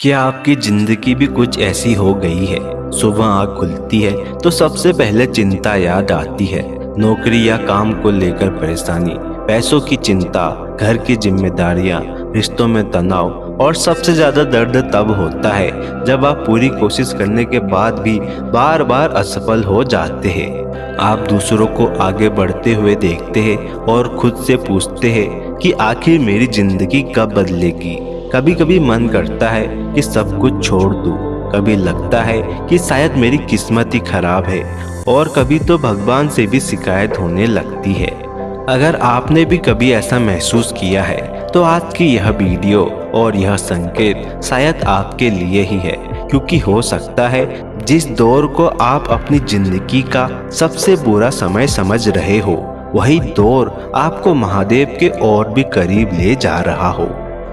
क्या आपकी जिंदगी भी कुछ ऐसी हो गई है? सुबह आँख खुलती है तो सबसे पहले चिंता याद आती है। नौकरी या काम को लेकर परेशानी, पैसों की चिंता, घर की जिम्मेदारियां, रिश्तों में तनाव और सबसे ज्यादा दर्द तब होता है जब आप पूरी कोशिश करने के बाद भी बार बार असफल हो जाते हैं। आप दूसरों को आगे बढ़ते हुए देखते हैं और खुद से पूछते हैं कि आखिर मेरी जिंदगी कब बदलेगी। कभी कभी मन करता है कि सब कुछ छोड़ दूं, कभी लगता है कि शायद मेरी किस्मत ही खराब है और कभी तो भगवान से भी शिकायत होने लगती है। अगर आपने भी कभी ऐसा महसूस किया है तो आज की यह वीडियो और यह संकेत शायद आपके लिए ही है, क्योंकि हो सकता है जिस दौर को आप अपनी जिंदगी का सबसे बुरा समय समझ रहे हो वही दौर आपको महादेव के और भी करीब ले जा रहा हो।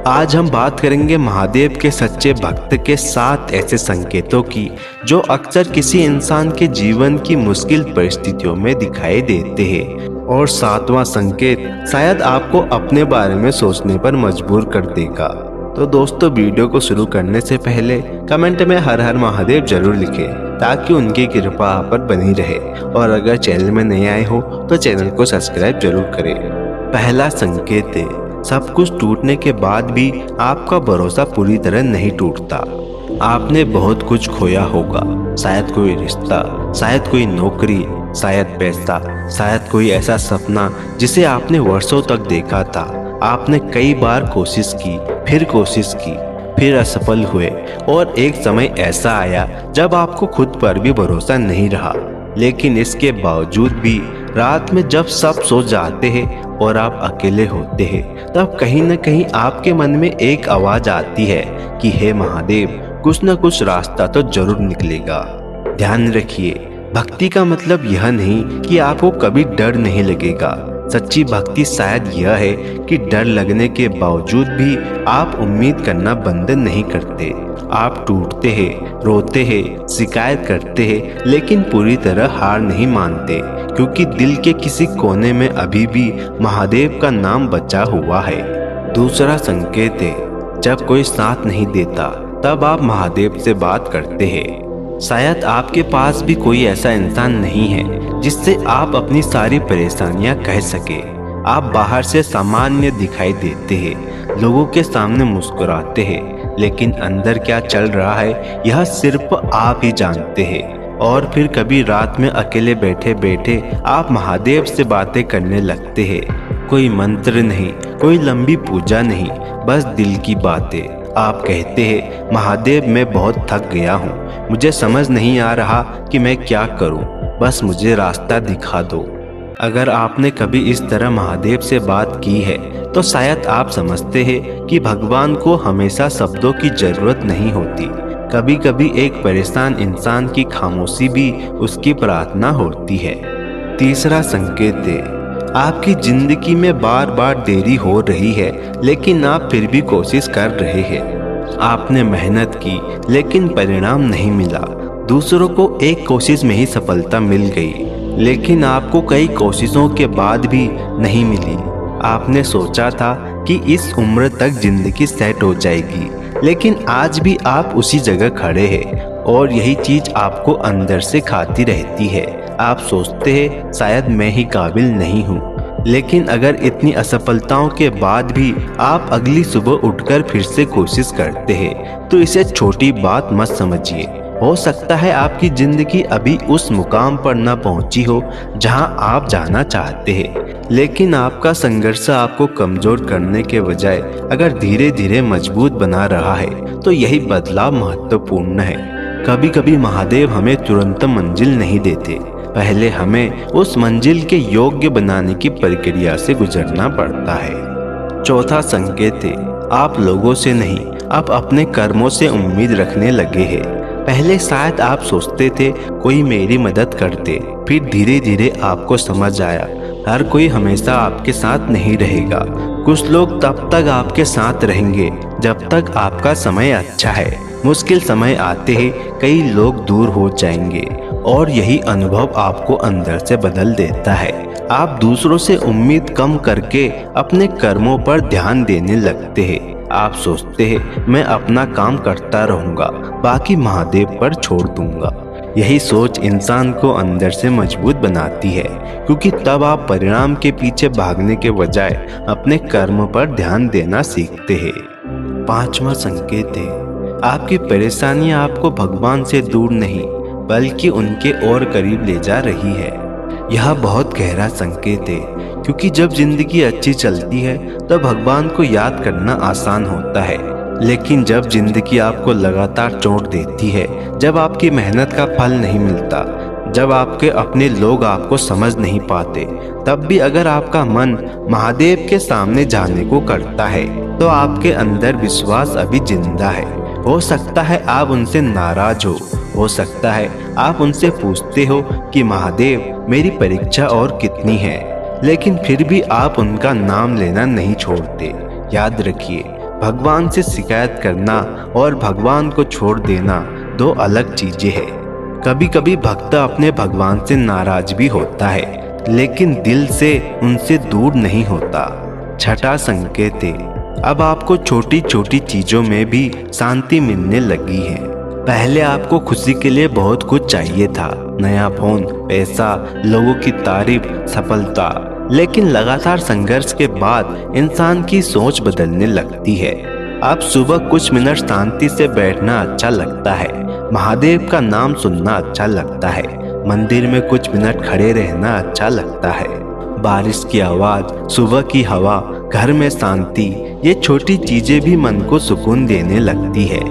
आज हम बात करेंगे महादेव के सच्चे भक्त के 7 ऐसे संकेतों की जो अक्सर किसी इंसान के जीवन की मुश्किल परिस्थितियों में दिखाई देते हैं। और 7वां संकेत शायद आपको अपने बारे में सोचने पर मजबूर कर देगा। तो दोस्तों, वीडियो को शुरू करने से पहले कमेंट में हर हर महादेव जरूर लिखें ताकि उनकी कृपा आप पर बनी रहे। और अगर चैनल में नए आए हो तो चैनल को सब्सक्राइब जरूर करें। पहला संकेत है, सब कुछ टूटने के बाद भी आपका भरोसा पूरी तरह नहीं टूटता। आपने बहुत कुछ खोया होगा, शायद कोई रिश्ता, शायद कोई नौकरी, शायद पैसा, शायद कोई ऐसा सपना जिसे आपने वर्षों तक देखा था। आपने कई बार कोशिश की, फिर असफल हुए और एक समय ऐसा आया जब आपको खुद पर भी भरोसा नहीं रहा। लेकिन इसके बावजूद भी रात में जब सब सो जाते हैं और आप अकेले होते हैं, तब कहीं न कहीं आपके मन में एक आवाज आती है कि हे महादेव, कुछ न कुछ रास्ता तो जरूर निकलेगा। ध्यान रखिए, भक्ति का मतलब यह नहीं कि आपको कभी डर नहीं लगेगा। सच्ची भक्ति शायद यह है कि डर लगने के बावजूद भी आप उम्मीद करना बंद नहीं करते। आप टूटते हैं, रोते हैं, शिकायत करते हैं, लेकिन पूरी तरह हार नहीं मानते, क्योंकि दिल के किसी कोने में अभी भी महादेव का नाम बचा हुआ है। दूसरा संकेत है, जब कोई साथ नहीं देता तब आप महादेव से बात करते हैं। शायद आपके पास भी कोई ऐसा इंसान नहीं है जिससे आप अपनी सारी परेशानियां कह सके। आप बाहर से सामान्य दिखाई देते हैं, लोगों के सामने मुस्कुराते हैं, लेकिन अंदर क्या चल रहा है यह सिर्फ आप ही जानते हैं। और फिर कभी रात में अकेले बैठे बैठे आप महादेव से बातें करने लगते हैं। कोई मंत्र नहीं, कोई लंबी पूजा नहीं, बस दिल की बातें। आप कहते हैं, महादेव मैं बहुत थक गया हूँ, मुझे समझ नहीं आ रहा कि मैं क्या करूँ, बस मुझे रास्ता दिखा दो। अगर आपने कभी इस तरह महादेव से बात की है तो शायद आप समझते हैं कि भगवान को हमेशा शब्दों की जरूरत नहीं होती। कभी कभी एक परेशान इंसान की खामोशी भी उसकी प्रार्थना होती है। तीसरा संकेत है, आपकी जिंदगी में बार बार देरी हो रही है, लेकिन आप फिर भी कोशिश कर रहे हैं। आपने मेहनत की लेकिन परिणाम नहीं मिला। दूसरों को एक कोशिश में ही सफलता मिल गई, लेकिन आपको कई कोशिशों के बाद भी नहीं मिली। आपने सोचा था कि इस उम्र तक जिंदगी सेट हो जाएगी, लेकिन आज भी आप उसी जगह खड़े हैं और यही चीज आपको अंदर से खाती रहती है। आप सोचते हैं शायद मैं ही काबिल नहीं हूँ, लेकिन अगर इतनी असफलताओं के बाद भी आप अगली सुबह उठकर फिर से कोशिश करते हैं तो इसे छोटी बात मत समझिए। हो सकता है आपकी जिंदगी अभी उस मुकाम पर न पहुंची हो जहां आप जाना चाहते हैं, लेकिन आपका संघर्ष आपको कमजोर करने के बजाय अगर धीरे धीरे मजबूत बना रहा है तो यही बदलाव महत्वपूर्ण है। कभी कभी महादेव हमें तुरंत मंजिल नहीं देते, पहले हमें उस मंजिल के योग्य बनाने की प्रक्रिया से गुजरना पड़ता है। चौथा संकेत है, आप लोगों से नहीं, आप अपने कर्मों से उम्मीद रखने लगे हैं। पहले शायद आप सोचते थे कोई मेरी मदद करते, फिर धीरे धीरे आपको समझ आया हर कोई हमेशा आपके साथ नहीं रहेगा। कुछ लोग तब तक आपके साथ रहेंगे जब तक आपका समय अच्छा है। मुश्किल समय आते ही कई लोग दूर हो जाएंगे और यही अनुभव आपको अंदर से बदल देता है। आप दूसरों से उम्मीद कम करके अपने कर्मों पर ध्यान देने लगते हैं। आप सोचते हैं मैं अपना काम करता रहूंगा, बाकी महादेव पर छोड़ दूंगा। यही सोच इंसान को अंदर से मजबूत बनाती है, क्योंकि तब आप परिणाम के पीछे भागने के बजाय अपने कर्म पर ध्यान देना सीखते हैं। पांचवा संकेत है, आपकी परेशानियां आपको भगवान से दूर नहीं बल्कि उनके और करीब ले जा रही है। यह बहुत गहरा संकेत है, क्योंकि जब जिंदगी अच्छी चलती है तब भगवान को याद करना आसान होता है, लेकिन जब जिंदगी आपको लगातार चोट देती है, जब आपकी मेहनत का फल नहीं मिलता, जब आपके अपने लोग आपको समझ नहीं पाते, तब भी अगर आपका मन महादेव के सामने जाने को करता है तो आपके अंदर विश्वास अभी जिंदा है। हो सकता है आप उनसे नाराज हो सकता है आप उनसे पूछते हो कि महादेव मेरी परीक्षा और कितनी है, लेकिन फिर भी आप उनका नाम लेना नहीं छोड़ते। याद रखिए, भगवान से शिकायत करना और भगवान को छोड़ देना दो अलग चीजें हैं। कभी कभी भक्त अपने भगवान से नाराज भी होता है, लेकिन दिल से उनसे दूर नहीं होता। छठा संकेत है, अब आपको छोटी छोटी चीजों में भी शांति मिलने लगी है। पहले आपको खुशी के लिए बहुत कुछ चाहिए था, नया फोन, पैसा, लोगों की तारीफ, सफलता, लेकिन लगातार संघर्ष के बाद इंसान की सोच बदलने लगती है। अब सुबह कुछ मिनट शांति से बैठना अच्छा लगता है, महादेव का नाम सुनना अच्छा लगता है, मंदिर में कुछ मिनट खड़े रहना अच्छा लगता है। बारिश की आवाज, सुबह की हवा, घर में शांति, ये छोटी चीजें भी मन को सुकून देने लगती है।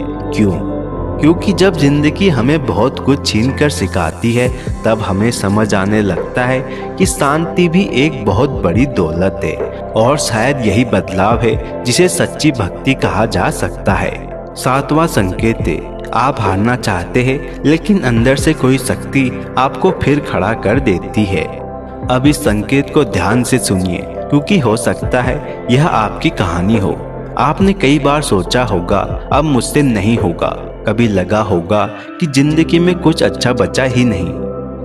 क्योंकि जब जिंदगी हमें बहुत कुछ छीन कर सिखाती है, तब हमें समझ आने लगता है कि शांति भी एक बहुत बड़ी दौलत है, और शायद यही बदलाव है जिसे सच्ची भक्ति कहा जा सकता है। सातवां संकेत है, आप हारना चाहते हैं, लेकिन अंदर से कोई शक्ति आपको फिर खड़ा कर देती है। अब इस संकेत को ध्यान से सुनिए, क्योंकि हो सकता है यह आपकी कहानी हो। आपने कई बार सोचा होगा अब मुझसे नहीं होगा, कभी लगा होगा कि जिंदगी में कुछ अच्छा बचा ही नहीं,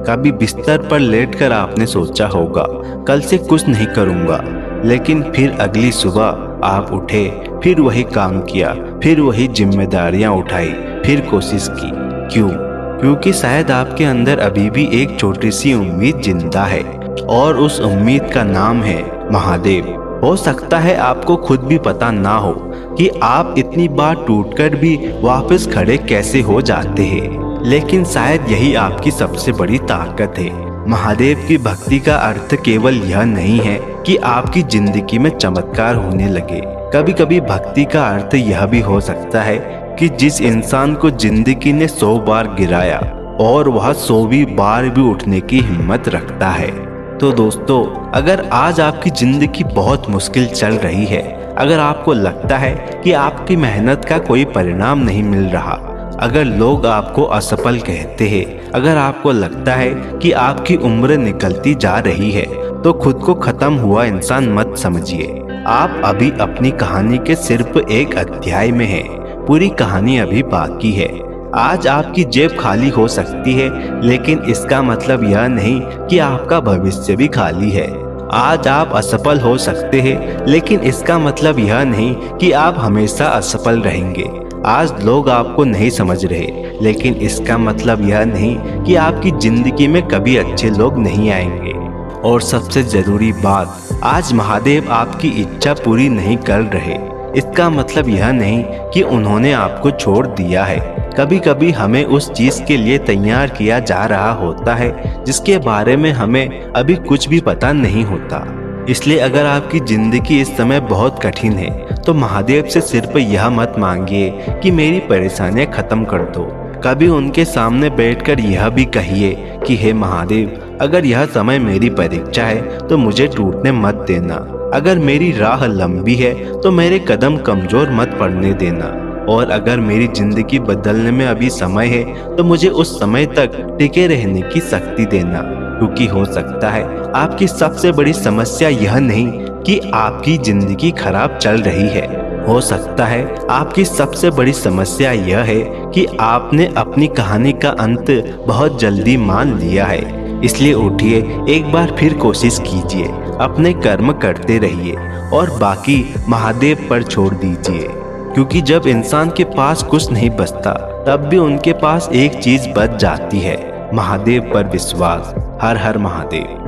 कभी बिस्तर पर लेटकर आपने सोचा होगा कल से कुछ नहीं करूंगा, लेकिन फिर अगली सुबह आप उठे, फिर वही काम किया, फिर वही जिम्मेदारियां उठाई, फिर कोशिश की। क्योंकि शायद आपके अंदर अभी भी एक छोटी सी उम्मीद जिंदा है, और उस उम्मीद का नाम है महादेव। हो सकता है आपको खुद भी पता ना हो कि आप इतनी बार टूटकर भी वापस खड़े कैसे हो जाते हैं, लेकिन शायद यही आपकी सबसे बड़ी ताकत है। महादेव की भक्ति का अर्थ केवल यह नहीं है कि आपकी जिंदगी में चमत्कार होने लगे। कभी कभी भक्ति का अर्थ यह भी हो सकता है कि जिस इंसान को जिंदगी ने 100 बार गिराया और वह 100वीं बार भी उठने की हिम्मत रखता है। तो दोस्तों, अगर आज आपकी जिंदगी बहुत मुश्किल चल रही है, अगर आपको लगता है कि आपकी मेहनत का कोई परिणाम नहीं मिल रहा, अगर लोग आपको असफल कहते हैं, अगर आपको लगता है कि आपकी उम्र निकलती जा रही है, तो खुद को खत्म हुआ इंसान मत समझिए। आप अभी अपनी कहानी के सिर्फ एक अध्याय में हैं, पूरी कहानी अभी बाकी है। आज आपकी जेब खाली हो सकती है, लेकिन इसका मतलब यह नहीं कि आपका भविष्य भी खाली है। आज आप असफल हो सकते हैं, लेकिन इसका मतलब यह नहीं कि आप हमेशा असफल रहेंगे। आज लोग आपको नहीं समझ रहे, लेकिन इसका मतलब यह नहीं कि आपकी जिंदगी में कभी अच्छे लोग नहीं आएंगे। और सबसे जरूरी बात, आज महादेव आपकी इच्छा पूरी नहीं कर रहे, इसका मतलब यह नहीं कि उन्होंने आपको छोड़ दिया है। कभी कभी हमें उस चीज के लिए तैयार किया जा रहा होता है जिसके बारे में हमें अभी कुछ भी पता नहीं होता। इसलिए अगर आपकी जिंदगी इस समय बहुत कठिन है, तो महादेव से सिर्फ यह मत मांगिए कि मेरी परेशानियां खत्म कर दो। कभी उनके सामने बैठकर यह भी कहिए कि हे महादेव, अगर यह समय मेरी परीक्षा है तो मुझे टूटने मत देना। अगर मेरी राह लंबी है तो मेरे कदम कमजोर मत पड़ने देना। और अगर मेरी जिंदगी बदलने में अभी समय है तो मुझे उस समय तक टिके रहने की शक्ति देना। क्योंकि हो सकता है आपकी सबसे बड़ी समस्या यह नहीं कि आपकी जिंदगी खराब चल रही है, हो सकता है आपकी सबसे बड़ी समस्या यह है कि आपने अपनी कहानी का अंत बहुत जल्दी मान लिया है। इसलिए उठिए, एक बार फिर कोशिश कीजिए, अपने कर्म करते रहिए और बाकी महादेव पर छोड़ दीजिए। क्योंकि जब इंसान के पास कुछ नहीं बचता, तब भी उनके पास एक चीज बच जाती है, महादेव पर विश्वास। हर हर महादेव।